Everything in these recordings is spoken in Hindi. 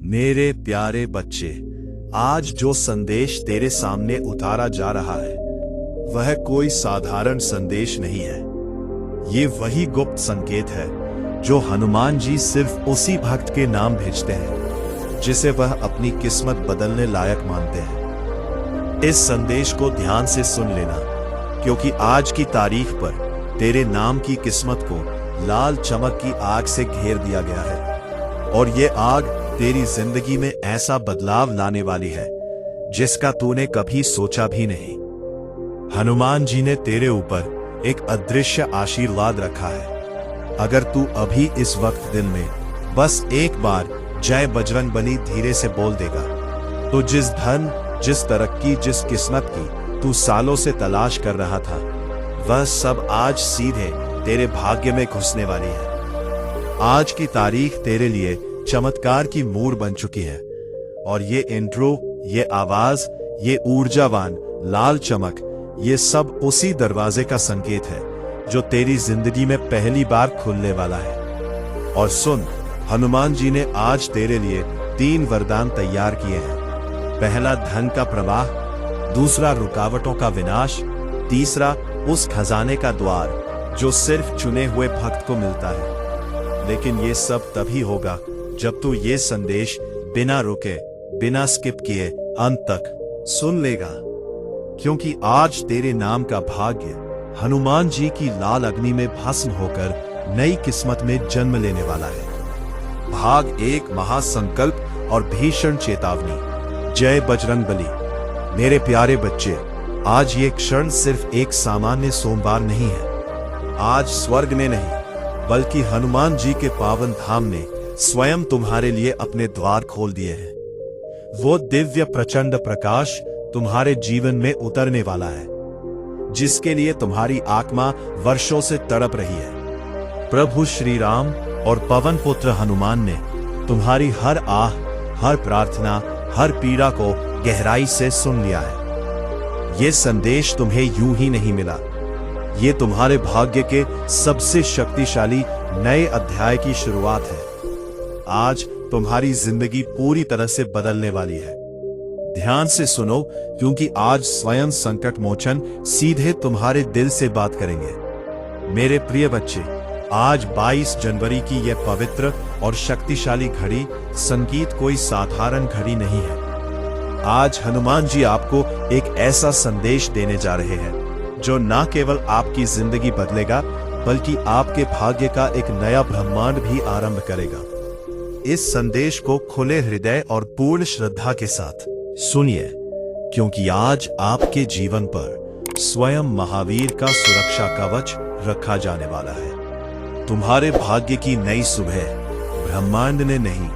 मेरे प्यारे बच्चे, आज जो संदेश तेरे सामने उतारा जा रहा है वह कोई साधारण संदेश नहीं है। ये वही गुप्त संकेत है जो हनुमान जी सिर्फ उसी भक्त के नाम भेजते हैं जिसे वह अपनी किस्मत बदलने लायक मानते हैं। इस संदेश को ध्यान से सुन लेना, क्योंकि आज की तारीख पर तेरे नाम की किस्मत को लाल चमक की आग से घेर दिया गया है, और ये आग तेरी जिंदगी में ऐसा बदलाव लाने वाली है जिसका तूने कभी सोचा भी नहीं। हनुमान जी ने तेरे ऊपर एक अदृश्य आशीर्वाद रखा है। अगर तू अभी इस वक्त दिल में बस एक बार जय बजरंगबली धीरे से बोल देगा, तो जिस धन, जिस तरक्की, जिस किस्मत की तू सालों से तलाश कर रहा था, वह सब आज सीधे तेरे भाग्य में घुसने वाली है। आज की तारीख तेरे लिए चमत्कार की मूर बन चुकी है, और ये इंट्रो, ये आवाज, ये ऊर्जावान लाल चमक, ये सब उसी दरवाजे का संकेत है जो तेरी जिंदगी में पहली बार खुलने वाला है। और सुन, हनुमान जी ने आज तेरे लिए 3 वरदान तैयार किए हैं। पहला धन का प्रवाह, दूसरा रुकावटों का विनाश, तीसरा उस खजाने का द्वार जो सिर्फ चुने हुए भक्त को मिलता है। लेकिन ये सब तभी होगा जब तू ये संदेश बिना रुके, बिना स्किप किए अंत तक सुन लेगा, क्योंकि आज तेरे नाम का भाग्य हनुमान जी की लाल अग्नि में भस्म होकर नई किस्मत में जन्म लेने वाला है। भाग 1, महासंकल्प और भीषण चेतावनी। जय बजरंगबली। मेरे प्यारे बच्चे, आज ये क्षण सिर्फ एक सामान्य सोमवार नहीं है। आज स्वर्ग ने नहीं, बल्कि हनुमान जी के पावन धाम ने स्वयं तुम्हारे लिए अपने द्वार खोल दिए हैं। वो दिव्य प्रचंड प्रकाश तुम्हारे जीवन में उतरने वाला है, जिसके लिए तुम्हारी आत्मा वर्षों से तड़प रही है। प्रभु श्री राम और पवन पुत्र हनुमान ने तुम्हारी हर आह, हर प्रार्थना, हर पीड़ा को गहराई से सुन लिया है। ये संदेश तुम्हें यूं ही नहीं मिला, ये तुम्हारे भाग्य के सबसे शक्तिशाली नए अध्याय की शुरुआत है। आज तुम्हारी जिंदगी पूरी तरह से बदलने वाली है। ध्यान से सुनो, क्योंकि आज स्वयं संकट मोचन सीधे तुम्हारे दिल से बात करेंगे। मेरे प्रिय बच्चे, आज 22 जनवरी की यह पवित्र और शक्तिशाली घड़ी संगीत कोई साधारण घड़ी नहीं है। आज हनुमान जी आपको एक ऐसा संदेश देने जा रहे हैं जो न केवल आपकी जिंदगी बदलेगा, बल्कि आपके भाग्य का एक नया ब्रह्मांड भी आरंभ करेगा। इस संदेश को खुले हृदय और पूर्ण श्रद्धा के साथ सुनिए, क्योंकि आज आपके जीवन पर स्वयं महावीर का सुरक्षा कवच रखा जाने वाला है। तुम्हारे भाग्य की नई सुबह ब्रह्मांड ने नहीं,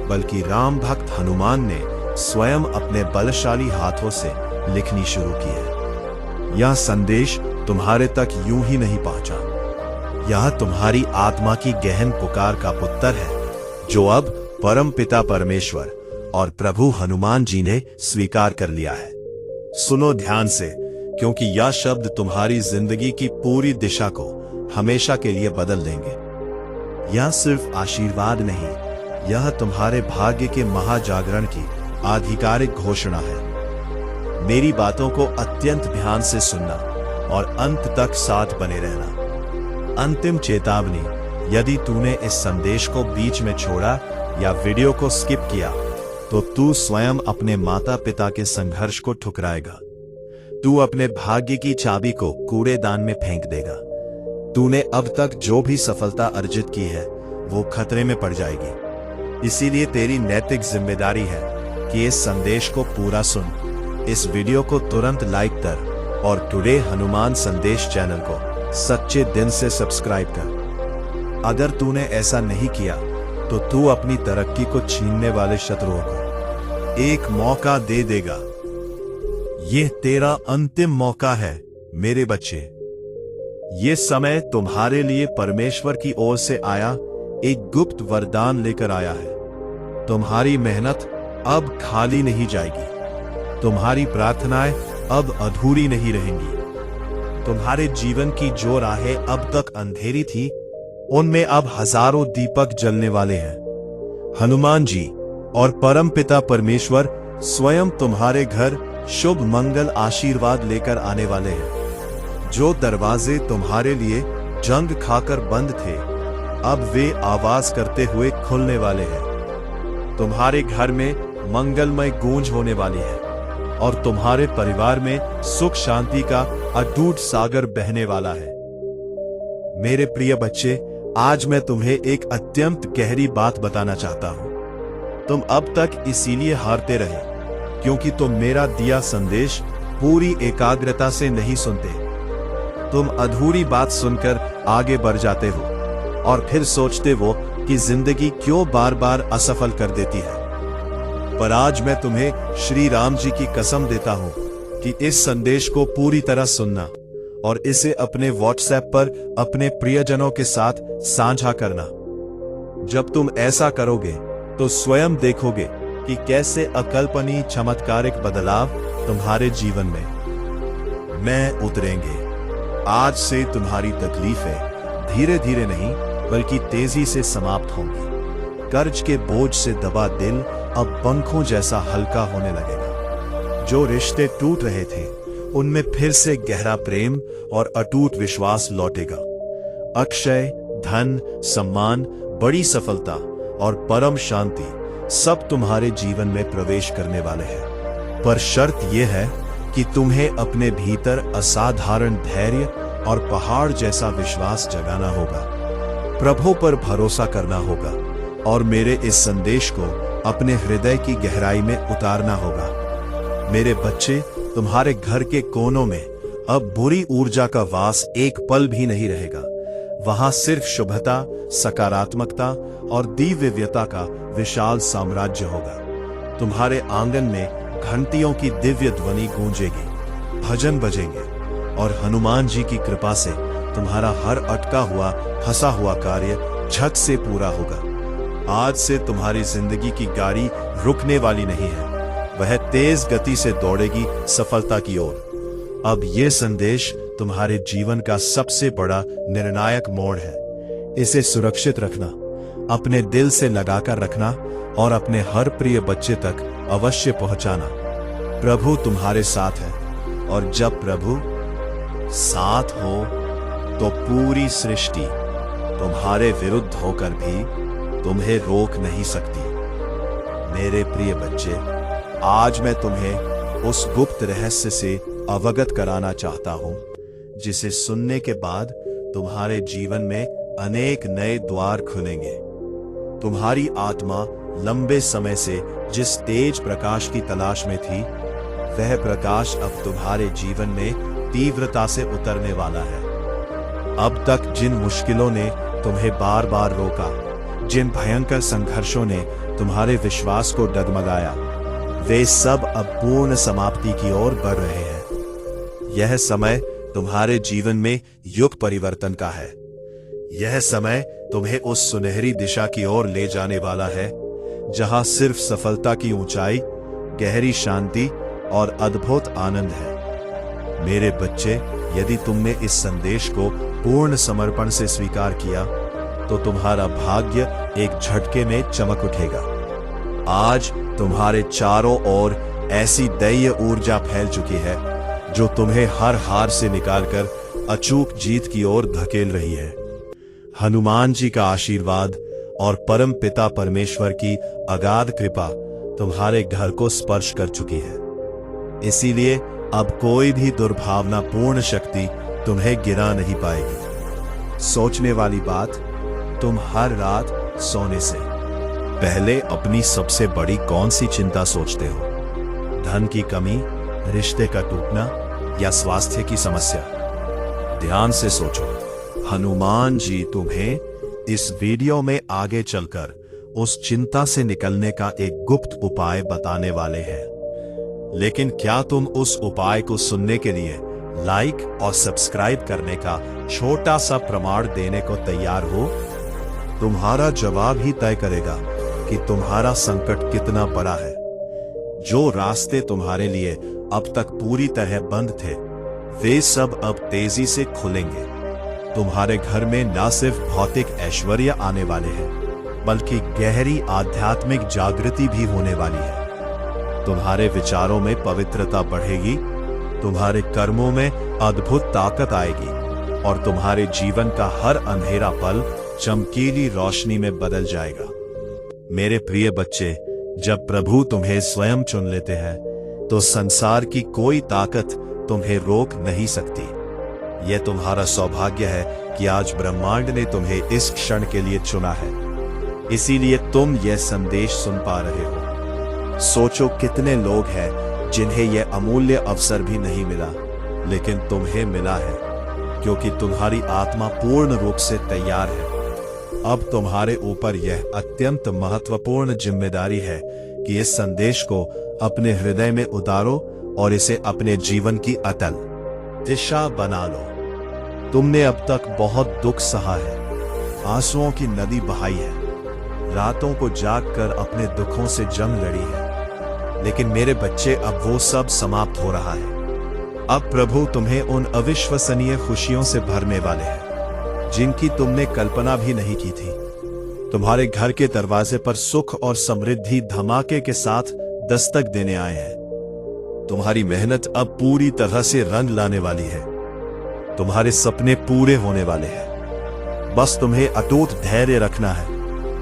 बल्कि राम भक्त हनुमान ने स्वयं अपने बलशाली हाथों से लिखनी शुरू की है। यह संदेश तुम्हारे तक यूं ही नहीं पहुंचा। यह तुम्हारी आत्मा की गहन पुकार का उत्तर है, जो अब परम पिता परमेश्वर और प्रभु हनुमान जी ने स्वीकार कर लिया है। सुनो ध्यान से, क्योंकि यह शब्द तुम्हारी जिंदगी की पूरी दिशा को हमेशा के लिए बदल देंगे। यह सिर्फ आशीर्वाद नहीं, यह तुम्हारे भाग्य के महाजागरण की आधिकारिक घोषणा है। मेरी बातों को अत्यंत ध्यान से सुनना और अंत तक साथ बने रहना। अंतिम चेतावनी, यदि तूने इस संदेश को बीच में छोड़ा या वीडियो को स्किप किया, तो तू स्वयं अपने माता पिता के संघर्ष को ठुकराएगा। तू अपने भाग्य की चाबी को कूड़ेदान में फेंक देगा। तूने अब तक जो भी सफलता अर्जित की है वो खतरे में पड़ जाएगी। इसीलिए तेरी नैतिक जिम्मेदारी है कि इस संदेश को पूरा सुन। इस वीडियो को तुरंत लाइक कर और टुडे हनुमान संदेश चैनल को सच्चे दिल से सब्सक्राइब कर। अगर तूने ऐसा नहीं किया तो तू अपनी तरक्की को छीनने वाले शत्रुओं को एक मौका दे देगा। यह तेरा अंतिम मौका है मेरे बच्चे। ये समय तुम्हारे लिए परमेश्वर की ओर से आया एक गुप्त वरदान लेकर आया है। तुम्हारी मेहनत अब खाली नहीं जाएगी। तुम्हारी प्रार्थनाएं अब अधूरी नहीं रहेंगी। तुम्हारे जीवन की जो राहें अब तक अंधेरी थी, उनमें अब हजारों दीपक जलने वाले हैं। हनुमान जी और परमपिता परमेश्वर स्वयं तुम्हारे घर शुभ मंगल आशीर्वाद लेकर आने वाले हैं। जो दरवाजे तुम्हारे लिए जंग खाकर बंद थे, अब वे आवाज करते हुए खुलने वाले हैं। तुम्हारे घर में मंगलमय गूंज होने वाली है और तुम्हारे परिवार में सुख शांति का अटूट सागर बहने वाला है। मेरे प्रिय बच्चे, आज मैं तुम्हें एक अत्यंत गहरी बात बताना चाहता हूं। तुम अब तक इसीलिए हारते रहे क्योंकि तुम मेरा दिया संदेश पूरी एकाग्रता से नहीं सुनते। तुम अधूरी बात सुनकर आगे बढ़ जाते हो और फिर सोचते हो कि जिंदगी क्यों बार बार असफल कर देती है। पर आज मैं तुम्हें श्री राम जी की कसम देता हूं कि इस संदेश को पूरी तरह सुनना और इसे अपने व्हाट्सएप पर अपने प्रियजनों के साथ साझा करना। जब तुम ऐसा करोगे तो स्वयं देखोगे कि कैसे अकल्पनीय चमत्कारिक बदलाव तुम्हारे जीवन में उतरेंगे। आज से तुम्हारी तकलीफें धीरे धीरे नहीं बल्कि तेजी से समाप्त होंगी। कर्ज के बोझ से दबा दिल अब पंखों जैसा हल्का होने लगेगा। जो रिश्ते टूट रहे थे उनमें फिर से गहरा प्रेम और अटूट विश्वास लौटेगा। अक्षय धन, सम्मान, बड़ी सफलता और परम शांति सब तुम्हारे जीवन में प्रवेश करने वाले हैं। पर शर्त यह है कि तुम्हें अपने भीतर असाधारण धैर्य और पहाड़ जैसा विश्वास जगाना होगा, प्रभु पर भरोसा करना होगा और मेरे इस संदेश को अपने हृदय की गहराई में उतारना होगा। मेरे बच्चे, तुम्हारे घर के कोनों में अब बुरी ऊर्जा का वास एक पल भी नहीं रहेगा। वहां सिर्फ शुभता, सकारात्मकता और दिव्यता का विशाल साम्राज्य होगा। तुम्हारे आंगन में घंटियों की दिव्य ध्वनि गूंजेगी, भजन बजेंगे और हनुमान जी की कृपा से तुम्हारा हर अटका हुआ फंसा हुआ कार्य झट से पूरा होगा। आज से तुम्हारी जिंदगी की गाड़ी रुकने वाली नहीं है, वह तेज गति से दौड़ेगी सफलता की ओर। अब यह संदेश तुम्हारे जीवन का सबसे बड़ा निर्णायक मोड़ है। इसे सुरक्षित रखना, अपने दिल से लगाकर रखना और अपने हर प्रिय बच्चे तक अवश्य पहुंचाना। प्रभु तुम्हारे साथ है और जब प्रभु साथ हो तो पूरी सृष्टि तुम्हारे विरुद्ध होकर भी तुम्हें रोक नहीं सकती। मेरे प्रिय बच्चे, आज मैं तुम्हें उस गुप्त रहस्य से अवगत कराना चाहता हूं जिसे सुनने के बाद तुम्हारे जीवन में अनेक नए द्वार खुलेंगे। तुम्हारी आत्मा लंबे समय से जिस तेज प्रकाश की तलाश में थी, वह प्रकाश अब तुम्हारे जीवन में तीव्रता से उतरने वाला है। अब तक जिन मुश्किलों ने तुम्हें बार बार रोका, जिन भयंकर संघर्षों ने तुम्हारे विश्वास को डगमगाया, वे सब अब पूर्ण समाप्ति की ओर बढ़ रहे हैं। यह समय तुम्हारे जीवन में युग परिवर्तन का है। यह समय तुम्हें उस सुनहरी दिशा की ओर ले जाने वाला है जहां सिर्फ सफलता की ऊंचाई, गहरी शांति और अद्भुत आनंद है। मेरे बच्चे, यदि तुमने इस संदेश को पूर्ण समर्पण से स्वीकार किया तो तुम्हारा भाग्य एक झटके में चमक उठेगा। आज तुम्हारे चारों ओर ऐसी दैवीय ऊर्जा फैल चुकी है जो तुम्हें हर हार से निकालकर अचूक जीत की ओर धकेल रही है। हनुमान जी का आशीर्वाद और परम पिता परमेश्वर की अगाध कृपा तुम्हारे घर को स्पर्श कर चुकी है। इसीलिए अब कोई भी दुर्भावनापूर्ण शक्ति तुम्हें गिरा नहीं पाएगी। सोचने वाली बात, तुम हर रात सोने से पहले अपनी सबसे बड़ी कौन सी चिंता सोचते हो? धन की कमी, रिश्ते का टूटना या स्वास्थ्य की समस्या? ध्यान से सोचो। हनुमान जी तुम्हें इस वीडियो में आगे चलकर उस चिंता से निकलने का एक गुप्त उपाय बताने वाले हैं। लेकिन क्या तुम उस उपाय को सुनने के लिए लाइक और सब्सक्राइब करने का छोटा सा प्रमाण देने को तैयार हो? तुम्हारा जवाब ही तय करेगा कि तुम्हारा संकट कितना बड़ा है। जो रास्ते तुम्हारे लिए अब तक पूरी तरह बंद थे, वे सब अब तेजी से खुलेंगे। तुम्हारे घर में न सिर्फ भौतिक ऐश्वर्य आने वाले हैं, बल्कि गहरी आध्यात्मिक जागृति भी होने वाली है। तुम्हारे विचारों में पवित्रता बढ़ेगी, तुम्हारे कर्मों में अद्भुत ताकत आएगी और तुम्हारे जीवन का हर अंधेरा पल चमकीली रोशनी में बदल जाएगा। मेरे प्रिय बच्चे, जब प्रभु तुम्हें स्वयं चुन लेते हैं तो संसार की कोई ताकत तुम्हें रोक नहीं सकती। यह तुम्हारा सौभाग्य है कि आज ब्रह्मांड ने तुम्हें इस क्षण के लिए चुना है, इसीलिए तुम यह संदेश सुन पा रहे हो। सोचो कितने लोग हैं जिन्हें यह अमूल्य अवसर भी नहीं मिला, लेकिन तुम्हें मिला है क्योंकि तुम्हारी आत्मा पूर्ण रूप से तैयार है। अब तुम्हारे ऊपर यह अत्यंत महत्वपूर्ण जिम्मेदारी है कि इस संदेश को अपने हृदय में उतारो और इसे अपने जीवन की अटल दिशा बना लो। तुमने अब तक बहुत दुख सहा है, आंसुओं की नदी बहाई है, रातों को जागकर अपने दुखों से जंग लड़ी है, लेकिन मेरे बच्चे अब वो सब समाप्त हो रहा है। अब प्रभु तुम्हें उन अविश्वसनीय खुशियों से भरने वाले हैं जिनकी तुमने कल्पना भी नहीं की थी। तुम्हारे घर के दरवाजे पर सुख और समृद्धि धमाके के साथ दस्तक देने आए हैं। तुम्हारी मेहनत अब पूरी तरह से रंग लाने वाली है। तुम्हारे सपने पूरे होने वाले हैं। बस तुम्हें अटूट धैर्य रखना है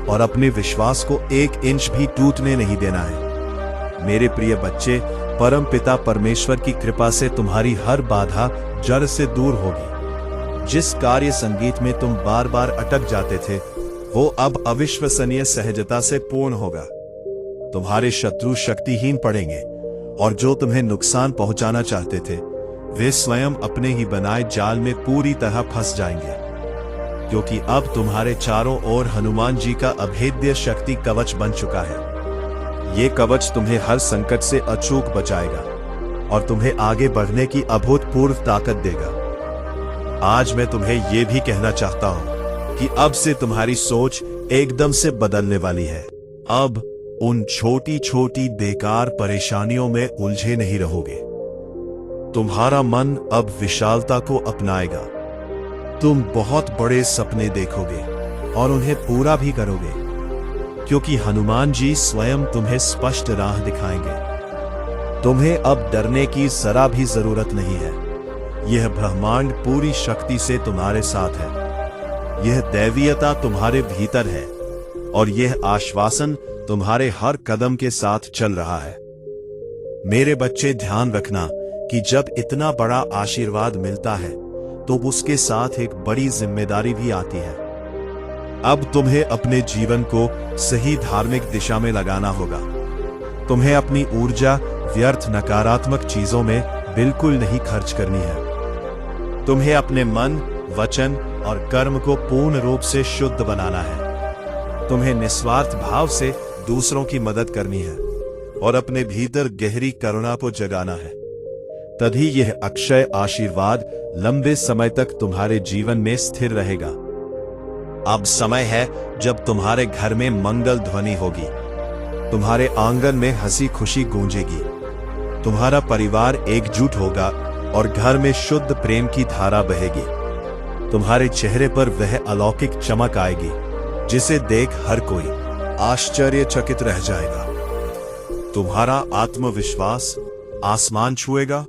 और अपने विश्वास को 1 इंच भी टूटने नहीं देना है। मेरे प्रिय बच्चे, परम पिता परमेश्वर की कृपा से तुम्हारी हर बाधा जड़ से दूर होगी। जिस कार्य संगीत में तुम बार बार अटक जाते थे, वो अब अविश्वसनीय सहजता से पूर्ण होगा। तुम्हारे शत्रु शक्तिहीन पड़ेंगे और जो तुम्हें नुकसान पहुंचाना चाहते थे, वे स्वयं अपने ही बनाए जाल में पूरी तरह फंस जाएंगे, क्योंकि अब तुम्हारे चारों ओर हनुमान जी का अभेद्य शक्ति कवच बन चुका है। ये कवच तुम्हें हर संकट से अचूक बचाएगा और तुम्हें आगे बढ़ने की अभूतपूर्व ताकत देगा। आज मैं तुम्हें यह भी कहना चाहता हूं कि अब से तुम्हारी सोच एकदम से बदलने वाली है। अब उन छोटी छोटी बेकार परेशानियों में उलझे नहीं रहोगे। तुम्हारा मन अब विशालता को अपनाएगा। तुम बहुत बड़े सपने देखोगे और उन्हें पूरा भी करोगे, क्योंकि हनुमान जी स्वयं तुम्हें स्पष्ट राह दिखाएंगे। तुम्हें अब डरने की जरा भी जरूरत नहीं है। यह ब्रह्मांड पूरी शक्ति से तुम्हारे साथ है। यह दैवीयता तुम्हारे भीतर है और यह आश्वासन तुम्हारे हर कदम के साथ चल रहा है। मेरे बच्चे, ध्यान रखना कि जब इतना बड़ा आशीर्वाद मिलता है तो उसके साथ एक बड़ी जिम्मेदारी भी आती है। अब तुम्हें अपने जीवन को सही धार्मिक दिशा में लगाना होगा। तुम्हें अपनी ऊर्जा व्यर्थ नकारात्मक चीजों में बिल्कुल नहीं खर्च करनी है। तुम्हें अपने मन, वचन और कर्म को पूर्ण रूप से शुद्ध बनाना है। तुम्हें निस्वार्थ भाव से दूसरों की मदद करनी है और अपने भीतर गहरी करुणा को जगाना है। तभी यह अक्षय आशीर्वाद लंबे समय तक तुम्हारे जीवन में स्थिर रहेगा। अब समय है जब तुम्हारे घर में मंगल ध्वनि होगी, तुम्हारे आंगन में हंसी खुशी गूंजेगी, तुम्हारा परिवार एकजुट होगा और घर में शुद्ध प्रेम की धारा बहेगी। तुम्हारे चेहरे पर वह अलौकिक चमक आएगी जिसे देख हर कोई आश्चर्यचकित रह जाएगा। तुम्हारा आत्मविश्वास आसमान छुएगा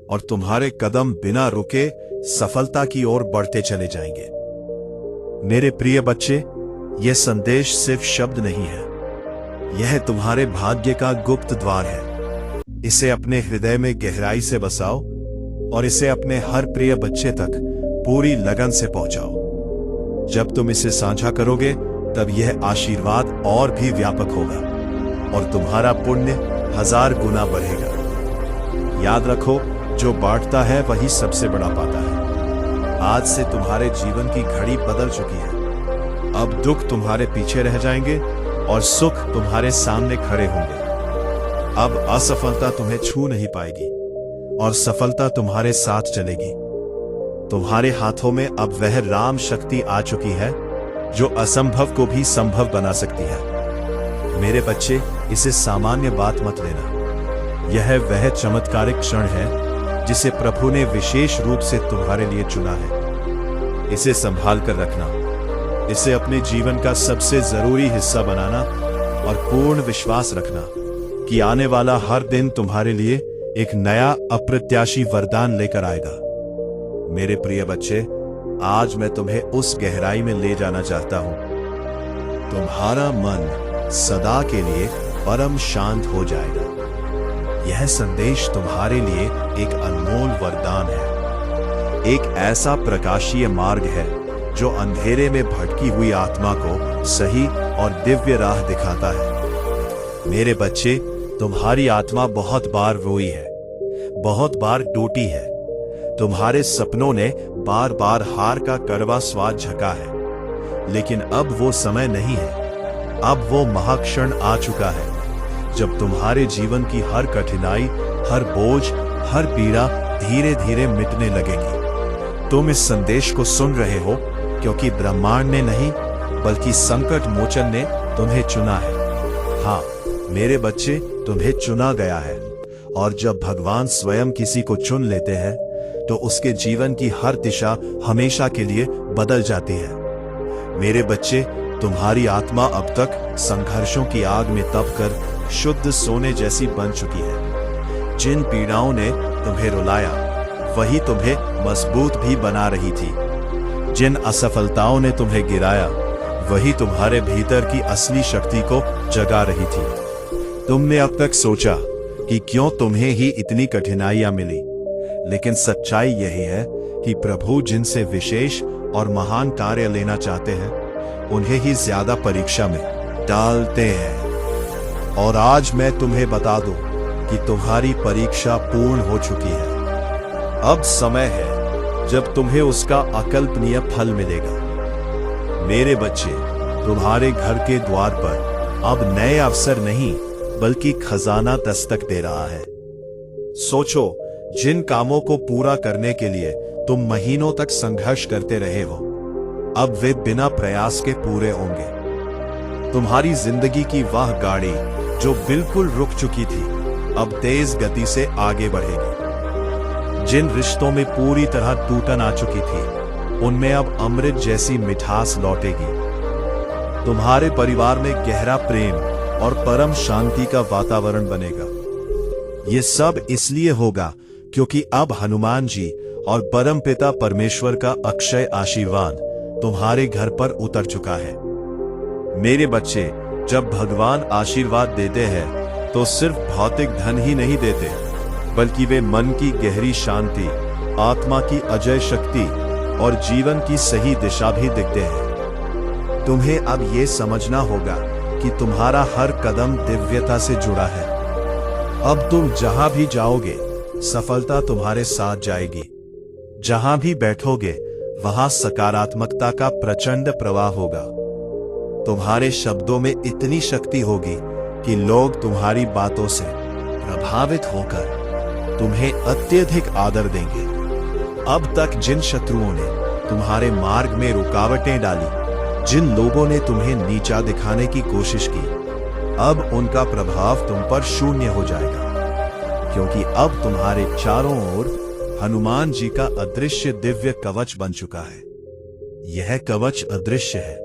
और तुम्हारे कदम बिना रुके सफलता की ओर बढ़ते चले जाएंगे। मेरे प्रिय बच्चे, यह संदेश सिर्फ शब्द नहीं है, यह तुम्हारे भाग्य का गुप्त द्वार है। इसे अपने हृदय में गहराई से बसाओ और इसे अपने हर प्रिय बच्चे तक पूरी लगन से पहुंचाओ। जब तुम इसे साझा करोगे, तब यह आशीर्वाद और भी व्यापक होगा और तुम्हारा पुण्य 1000 गुना बढ़ेगा। याद रखो, जो बांटता है वही सबसे बड़ा पाता है। आज से तुम्हारे जीवन की घड़ी बदल चुकी है। अब दुख तुम्हारे पीछे रह जाएंगे और सुख तुम्हारे सामने खड़े होंगे। अब असफलता तुम्हें छू नहीं पाएगी और सफलता तुम्हारे साथ चलेगी। तुम्हारे हाथों में अब वह राम शक्ति आ चुकी है जो असंभव को भी संभव बना सकती है। मेरे बच्चे, इसे सामान्य बात मत लेना। यह वह चमत्कारिक क्षण है जिसे प्रभु ने विशेष रूप से तुम्हारे लिए चुना है। इसे संभाल कर रखना इसे अपने जीवन का सबसे जरूरी हिस्सा बनाना और पूर्ण विश्वास रखना कि आने वाला हर दिन तुम्हारे लिए एक नया अप्रत्याशी वरदान लेकर आएगा। मेरे प्रिय बच्चे, आज मैं तुम्हें उस गहराई में ले जाना चाहता हूं। तुम्हारा मन सदा के लिए परम शांत हो जाएगा। यह संदेश तुम्हारे लिए एक अनमोल वरदान है, एक ऐसा प्रकाशीय मार्ग है जो अंधेरे में भटकी हुई आत्मा को सही और दिव्य राह दिखाता है। मेरे बच्चे, तुम्हारी आत्मा बहुत बार रोई है, बहुत बार टूटी है। तुम्हारे सपनों ने बार बार हार का कड़वा स्वाद झका है, लेकिन अब वो समय नहीं है। अब वो महाक्षण आ चुका है जब तुम्हारे जीवन की हर कठिनाई, हर बोझ, हर पीड़ा धीरे धीरे मिटने लगेगी। तुम इस संदेश को सुन रहे हो क्योंकि ब्रह्मांड ने नहीं, बल्कि संकट मोचन ने तुम्हें चुना है। हाँ मेरे बच्चे, तुम्हें चुना गया है। और जब भगवान स्वयं किसी को चुन लेते हैं तो उसके जीवन की हर दिशा हमेशा के लिए बदल जाती है। मेरे बच्चे, तुम्हारी आत्मा अब तक संघर्षों की आग में तपकर शुद्ध सोने जैसी बन चुकी है। जिन पीड़ाओं ने तुम्हें रुलाया, वही तुम्हें मजबूत भी बना रही थी। जिन असफलताओं ने तुम्हें गिराया, वही तुम्हारे भीतर की असली शक्ति को जगा रही थी। तुमने अब तक सोचा कि क्यों तुम्हें ही इतनी कठिनाइयां मिली, लेकिन सच्चाई यही है कि प्रभु जिनसे विशेष और महान कार्य लेना चाहते हैं, उन्हें ही ज्यादा परीक्षा में डालते हैं। और आज मैं तुम्हें बता दूं कि तुम्हारी परीक्षा पूर्ण हो चुकी है। अब समय है जब तुम्हें उसका अकल्पनीय फल मिलेगा। मेरे बच्चे, तुम्हारे घर के द्वार पर अब नए अवसर नहीं, बल्कि खजाना दस्तक दे रहा है। सोचो, जिन कामों को पूरा करने के लिए तुम महीनों तक संघर्ष करते रहे हो, अब वे बिना प्रयास के पूरे होंगे। तुम्हारी जिंदगी की वह गाड़ी जो बिल्कुल रुक चुकी थी, अब तेज गति से आगे बढ़ेगी। जिन रिश्तों में पूरी तरह टूटन आ चुकी थी, उनमें अब अमृत जैसी मिठास लौटेगी। तुम्हारे परिवार में गहरा प्रेम और परम शांति का वातावरण बनेगा। ये सब इसलिए होगा क्योंकि अब हनुमान जी और परमपिता परमेश्वर का अक्षय आशीर्वाद तुम्हारे घर पर उतर चुका है। मेरे बच्चे, जब भगवान आशीर्वाद देते हैं तो सिर्फ भौतिक धन ही नहीं देते, बल्कि वे मन की गहरी शांति, आत्मा की अजय शक्ति और जीवन की सही दिशा भी दिखते हैं। तुम्हें अब ये समझना होगा कि तुम्हारा हर कदम दिव्यता से जुड़ा है। अब तुम जहां भी जाओगे, सफलता तुम्हारे साथ जाएगी। जहां भी बैठोगे, वहां सकारात्मकता का प्रचंड प्रवाह होगा। तुम्हारे शब्दों में इतनी शक्ति होगी कि लोग तुम्हारी बातों से प्रभावित होकर तुम्हें अत्यधिक आदर देंगे। अब तक जिन शत्रुओं ने तुम्हारे मार्ग में रुकावटें डाली, जिन लोगों ने तुम्हें नीचा दिखाने की कोशिश की, अब उनका प्रभाव तुम पर शून्य हो जाएगा, क्योंकि अब तुम्हारे चारों ओर हनुमान जी का अदृश्य दिव्य कवच बन चुका है। यह कवच अदृश्य है,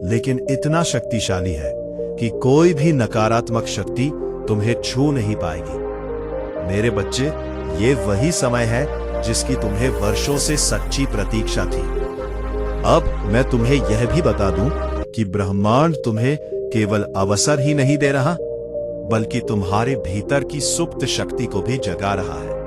लेकिन इतना शक्तिशाली है कि कोई भी नकारात्मक शक्ति तुम्हें छू नहीं पाएगी। मेरे बच्चे, ये वही समय है जिसकी तुम्हें वर्षों से सच्ची प्रतीक्षा थी। अब मैं तुम्हें यह भी बता दूं कि ब्रह्मांड तुम्हें केवल अवसर ही नहीं दे रहा, बल्कि तुम्हारे भीतर की सुप्त शक्ति को भी जगा रहा है।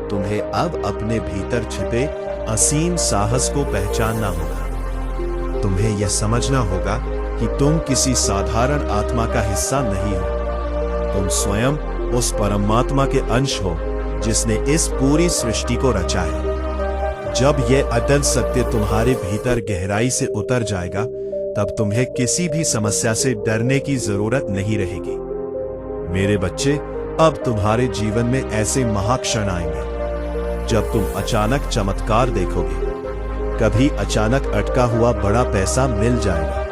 तुम्हें अब अपने भीतर छिपे असीम साहस को पहचानना होगा। तुम्हें यह समझना होगा कि तुम किसी साधारण आत्मा का हिस्सा नहीं हो। तुम स्वयं उस परमात्मा के अंश हो जिसने इस पूरी सृष्टि को रचा है। जब यह अटल सत्य तुम्हारे भीतर गहराई से उतर जाएगा, तब तुम्हें किसी भी समस्या से डरने की जरूरत नहीं रहेगी। मेरे बच्चे, अब तुम्हारे जीवन में ऐसे महाक्षण आएंगे जब तुम अचानक चमत्कार देखोगे। कभी अचानक अटका हुआ बड़ा पैसा मिल जाएगा,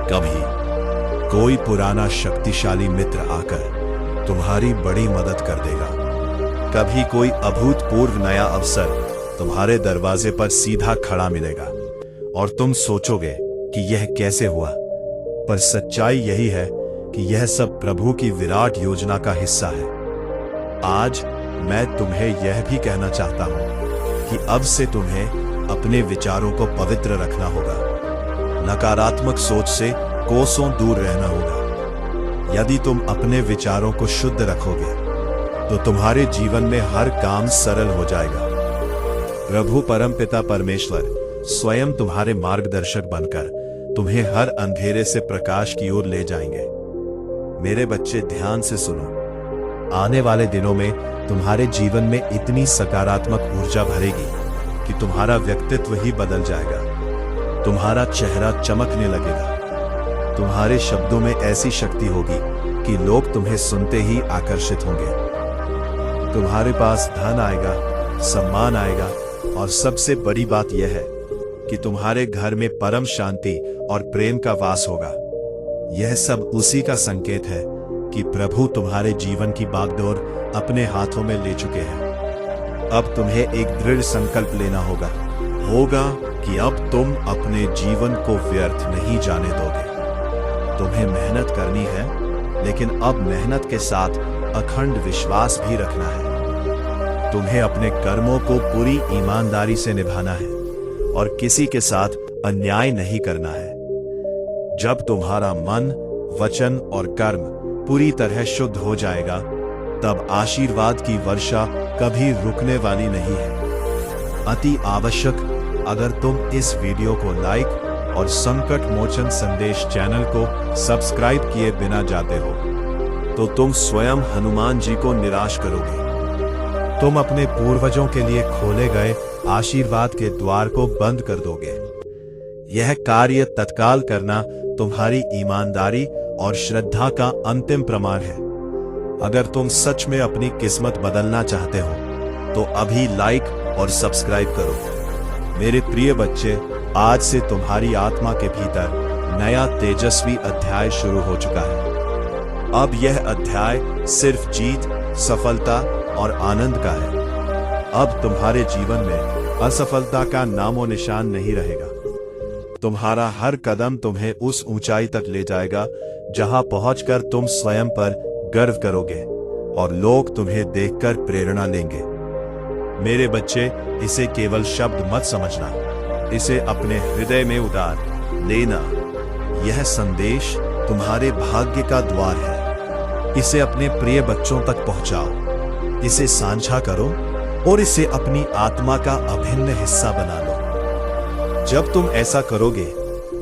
कभी कोई पुराना शक्तिशाली मित्र आकर तुम्हारी बड़ी मदद कर देगा, कभी कोई अभूतपूर्व नया अवसर तुम्हारे दरवाजे पर सीधा खड़ा मिलेगा और तुम सोचोगे कि यह कैसे हुआ, पर सच्चाई यही है कि यह सब प्रभु की विराट योजना का हिस्सा है। आज मैं तुम्हें यह भी कहना चाहता हूं कि अब से तुम्हें अपने विचारों को पवित्र रखना होगा। नकारात्मक सोच से कोसों दूर रहना होगा। यदि तुम अपने विचारों को शुद्ध रखोगे तो तुम्हारे जीवन में हर काम सरल हो जाएगा। प्रभु परमपिता परमेश्वर स्वयं तुम्हारे मार्गदर्शक बनकर तुम्हें हर अंधेरे से प्रकाश की ओर ले जाएंगे। मेरे बच्चे, ध्यान से सुनो। आने वाले दिनों में तुम्हारे जीवन में इतनी सकारात्मक ऊर्जा भरेगी कि तुम्हारा व्यक्तित्व ही बदल जाएगा। तुम्हारा चेहरा चमकने लगेगा। तुम्हारे शब्दों में ऐसी शक्ति होगी कि लोग तुम्हें सुनते ही आकर्षित होंगे। तुम्हारे पास धन आएगा, सम्मान आएगा, और सबसे बड़ी बात यह है कि तुम्हारे घर में परम शांति और प्रेम का वास होगा। यह सब उसी का संकेत है कि प्रभु तुम्हारे जीवन की बागडोर अपने हाथों में ले चुके हैं। अब तुम्हें एक दृढ़ संकल्प लेना होगा कि अब तुम अपने जीवन को व्यर्थ नहीं जाने दोगे। तुम्हें मेहनत करनी है, लेकिन अब मेहनत के साथ अखंड विश्वास भी रखना है। तुम्हें अपने कर्मों को पूरी ईमानदारी से निभाना है और किसी के साथ अन्याय नहीं करना है। जब तुम्हारा मन, वचन और कर्म पूरी तरह शुद्ध हो जाएगा, तब आशीर्वाद की वर्षा कभी रुकने वाली नहीं है। अति आवश्यक, अगर तुम इस वीडियो को लाइक और संकट मोचन संदेश चैनल को सब्सक्राइब किए बिना जाते हो, तो तुम स्वयं हनुमान जी को निराश करोगे। तुम अपने पूर्वजों के लिए खोले गए आशीर्वाद के द्वार को बंद कर दोगे। यह कार्य तत्काल करना तुम्हारी ईमानदारी और श्रद्धा का अंतिम प्रमाण है। अगर तुम सच में अपनी किस्मत बदलना चाहते हो, तो अभी लाइक और सब्सक्राइब करो। मेरे प्रिय बच्चे, आज से तुम्हारी आत्मा के भीतर नया तेजस्वी अध्याय शुरू हो चुका है। अब यह अध्याय सिर्फ जीत, सफलता और आनंद का है। अब तुम्हारे जीवन में असफलता का नामो निशान नहीं रहेगा। तुम्हारा हर कदम तुम्हें उस ऊंचाई तक ले जाएगा जहां पहुंचकर तुम स्वयं पर गर्व करोगे और लोग तुम्हें देखकर प्रेरणा लेंगे। मेरे बच्चे, इसे केवल शब्द मत समझना, इसे अपने हृदय में उतार लेना। यह संदेश तुम्हारे भाग्य का द्वार है। इसे अपने प्रिय बच्चों तक पहुंचाओ, इसे साझा करो और इसे अपनी आत्मा का अभिन्न हिस्सा बना लो। जब तुम ऐसा करोगे,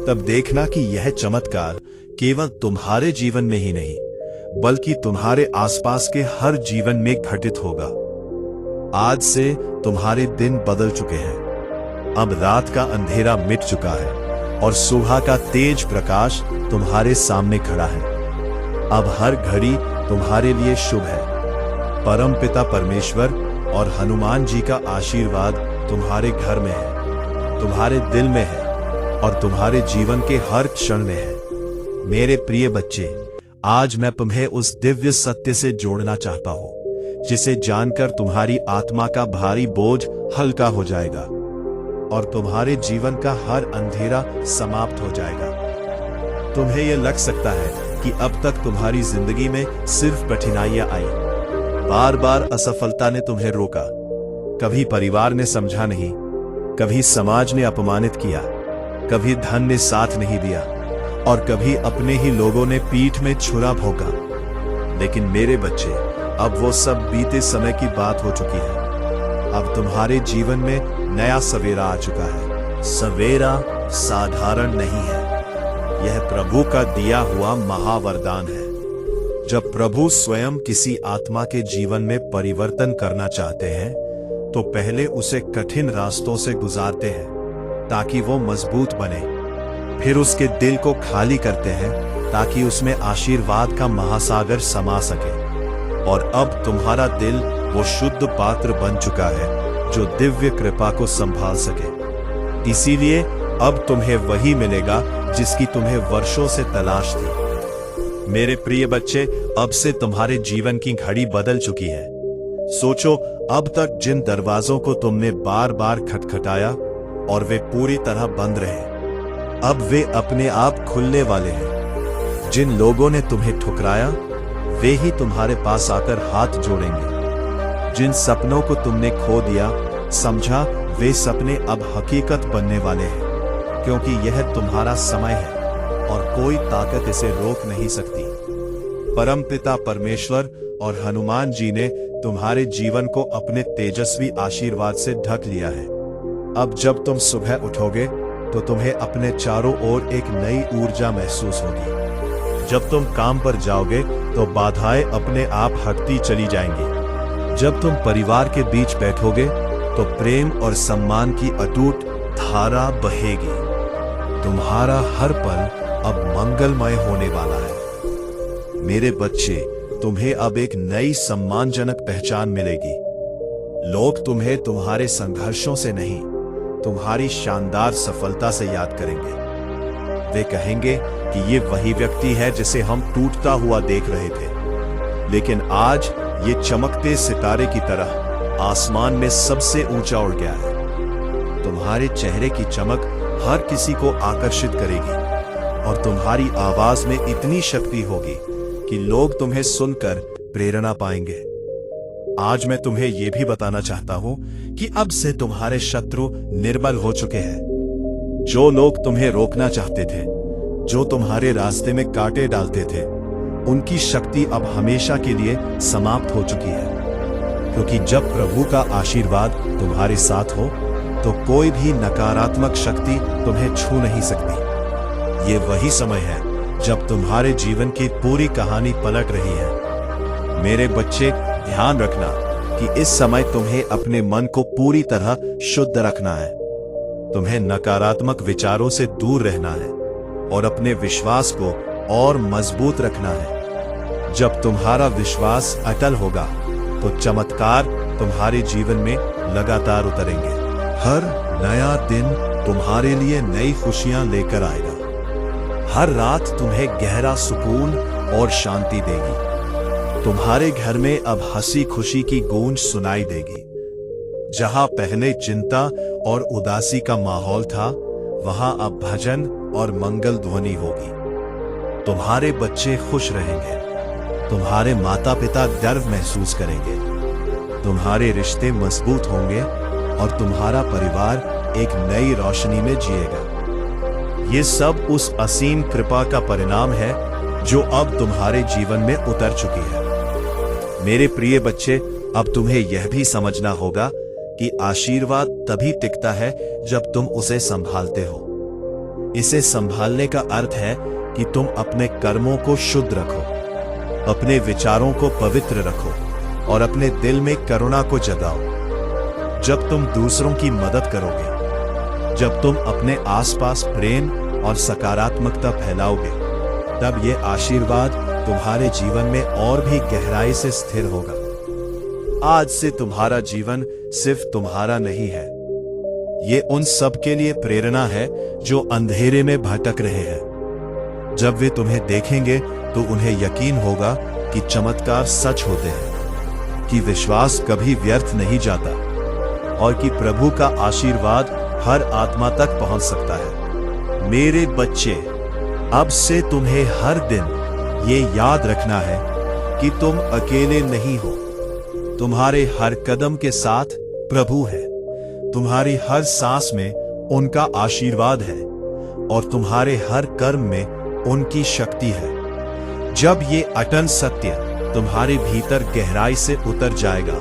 तब देखना कि यह चमत्कार केवल तुम्हारे जीवन में ही नहीं, बल्कि तुम्हारे आसपास के हर जीवन में घटित होगा। आज से तुम्हारे दिन बदल चुके हैं। अब रात का अंधेरा मिट चुका है और सुबह का तेज प्रकाश तुम्हारे सामने खड़ा है। अब हर घड़ी तुम्हारे लिए शुभ है। परम पिता परमेश्वर और हनुमान जी का आशीर्वाद तुम्हारे घर में है, तुम्हारे दिल में है और तुम्हारे जीवन के हर क्षण में है। मेरे प्रिय बच्चे, आज मैं तुम्हें उस दिव्य सत्य से जोड़ना चाहता हूं, जिसे जानकर तुम्हारी आत्मा का भारी बोझ हल्का हो जाएगा और तुम्हारे जीवन का हर अंधेरा समाप्त हो जाएगा। तुम्हें यह लग सकता है कि अब तक तुम्हारी जिंदगी में सिर्फ कठिनाइयां आई। बार बार असफलता ने तुम्हें रोका। कभी परिवार ने समझा नहीं, कभी समाज ने अपमानित किया, कभी धन ने साथ नहीं दिया और कभी अपने ही लोगों ने पीठ में छुरा भोंका। लेकिन मेरे बच्चे, अब वो सब बीते समय की बात हो चुकी है। अब तुम्हारे जीवन में नया सवेरा आ चुका है। सवेरा साधारण नहीं है, यह प्रभु का दिया हुआ महावरदान है। जब प्रभु स्वयं किसी आत्मा के जीवन में परिवर्तन करना चाहते हैं, तो पहले उसे कठिन रास्तों से गुजारते हैं ताकि वो मजबूत बने। फिर उसके दिल को खाली करते हैं ताकि उसमें आशीर्वाद का महासागर समा सके। और अब तुम्हारा दिल वो शुद्ध पात्र बन चुका है जो दिव्य कृपा को संभाल सके। इसीलिए अब तुम्हें वही मिलेगा जिसकी तुम्हें वर्षों से तलाश थी। मेरे प्रिय बच्चे, अब से तुम्हारे जीवन की घड़ी बदल चुकी है। सोचो, अब तक जिन दरवाजों को तुमने बार बार खटखटाया और वे पूरी तरह बंद रहे, अब वे अपने आप खुलने वाले हैं। जिन लोगों ने तुम्हें ठुकराया वे ही तुम्हारे पास आकर हाथ जोड़ेंगे। जिन सपनों को तुमने खो दिया समझा वे सपने अब हकीकत बनने वाले हैं, क्योंकि यह तुम्हारा समय है और कोई ताकत इसे रोक नहीं सकती। परमपिता परमेश्वर और हनुमान जी ने तुम्हारे जीवन को अपने तेजस्वी आशीर्वाद से ढक लिया है। अब जब तुम सुबह उठोगे तो तुम्हें अपने चारों ओर एक नई ऊर्जा महसूस होगी। जब तुम काम पर जाओगे तो बाधाएं अपने आप हटती चली जाएंगी। जब तुम परिवार के बीच बैठोगे तो प्रेम और सम्मान की अटूट धारा बहेगी। तुम्हारा हर पल अब मंगलमय होने वाला है। मेरे बच्चे, तुम्हें अब एक नई सम्मानजनक पहचान मिलेगी। लोग तुम्हें तुम्हारे संघर्षों से नहीं, तुम्हारी शानदार सफलता से याद करेंगे। वे कहेंगे कि ये वही व्यक्ति है जिसे हम टूटता हुआ देख रहे थे, लेकिन आज ये चमकते सितारे की तरह आसमान में सबसे ऊंचा उड़ गया है। तुम्हारे चेहरे की चमक हर किसी को आकर्षित करेगी और तुम्हारी आवाज में इतनी शक्ति होगी कि लोग तुम्हें सुनकर प्रेरणा पाएंगे। आज मैं तुम्हें यह भी बताना चाहता हूं कि अब से तुम्हारे शत्रु निर्बल हो चुके हैं। जो लोग तुम्हें रोकना चाहते थे, जो तुम्हारे रास्ते में कांटे डालते थे, उनकी शक्ति अब हमेशा के लिए समाप्त हो चुकी है। क्योंकि जब प्रभु का आशीर्वाद तुम्हारे साथ हो तो कोई भी नकारात्मक शक्ति तुम्हें छू नहीं सकती। ये वही समय है जब तुम्हारे जीवन की पूरी कहानी पलट रही है। मेरे बच्चे, ध्यान रखना कि इस समय तुम्हें अपने मन को पूरी तरह शुद्ध रखना है। तुम्हें नकारात्मक विचारों से दूर रहना है और अपने विश्वास को और मजबूत रखना है। जब तुम्हारा विश्वास अटल होगा तो चमत्कार तुम्हारे जीवन में लगातार उतरेंगे। हर नया दिन तुम्हारे लिए नई खुशियां लेकर आएगा। हर रात तुम्हें गहरा सुकून और शांति देगी। तुम्हारे घर में अब हंसी खुशी की गूंज सुनाई देगी। जहां पहले चिंता और उदासी का माहौल था, वहां अब भजन और मंगल ध्वनि होगी। तुम्हारे बच्चे खुश रहेंगे। तुम्हारे माता पिता गर्व महसूस करेंगे। तुम्हारे रिश्ते मजबूत होंगे और तुम्हारा परिवार एक नई रोशनी में जिएगा। ये सब उस असीम कृपा का परिणाम है जो अब तुम्हारे जीवन में उतर चुकी है। मेरे प्रिय बच्चे, अब तुम्हें यह भी समझना होगा कि आशीर्वाद तभी टिकता है जब तुम उसे संभालते हो। इसे संभालने का अर्थ है कि तुम अपने कर्मों को शुद्ध रखो, अपने विचारों को पवित्र रखो और अपने दिल में करुणा को जगाओ। जब तुम दूसरों की मदद करोगे, जब तुम अपने आसपास प्रेम और सकारात्मकता फैलाओगे, तब ये आशीर्वाद तुम्हारे जीवन में और भी गहराई से स्थिर होगा। आज से तुम्हारा जीवन सिर्फ तुम्हारा नहीं है, ये उन सब के लिए प्रेरणा है जो अंधेरे में भटक रहे हैं। जब वे तुम्हें देखेंगे तो उन्हें यकीन होगा कि चमत्कार सच होते हैं, कि विश्वास कभी व्यर्थ नहीं जाता और कि प्रभु का आशीर्वाद हर आत्मा तक पहुंच सकता है। मेरे बच्चे, अब से तुम्हें हर दिन ये याद रखना है कि तुम अकेले नहीं हो। तुम्हारे हर कदम के साथ प्रभु है। तुम्हारी हर सांस में उनका आशीर्वाद है और तुम्हारे हर कर्म में उनकी शक्ति है। जब ये अटल सत्य तुम्हारे भीतर गहराई से उतर जाएगा,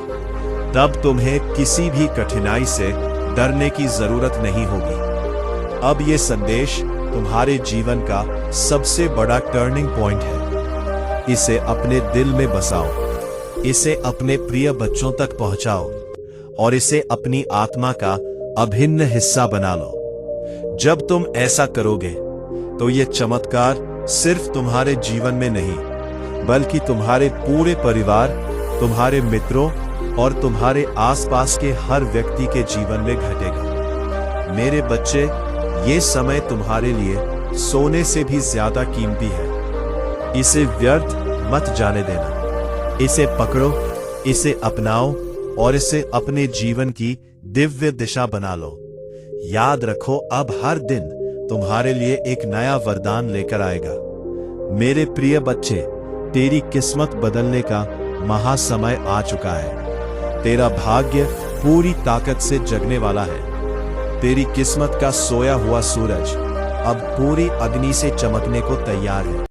तब तुम्हें किसी भी कठिनाई से डरने की जरूरत नहीं होगी। अब ये संदेश तुम्हारे जीवन का सबसे बड़ा टर्निंग पॉइंट है। इसे अपने दिल में बसाओ, इसे अपने प्रिय बच्चों तक पहुंचाओ और इसे अपनी आत्मा का अभिन्न हिस्सा बना लो। जब तुम ऐसा करोगे तो ये चमत्कार सिर्फ तुम्हारे जीवन में नहीं, बल्कि तुम्हारे पूरे परिवार, तुम्हारे मित्रों और तुम्हारे आसपास के हर व्यक्ति के जीवन में घटेगा। मेरे बच्चे, ये समय तुम्हारे लिए सोने से भी ज्यादा कीमती है। इसे व्यर्थ मत जाने देना। इसे पकड़ो, इसे अपनाओ और इसे अपने जीवन की दिव्य दिशा बना लो। याद रखो, अब हर दिन तुम्हारे लिए एक नया वरदान लेकर आएगा। मेरे प्रिय बच्चे, तेरी किस्मत बदलने का महासमय आ चुका है। तेरा भाग्य पूरी ताकत से जगने वाला है। तेरी किस्मत का सोया हुआ सूरज अब पूरी अग्नि से चमकने को तैयार है।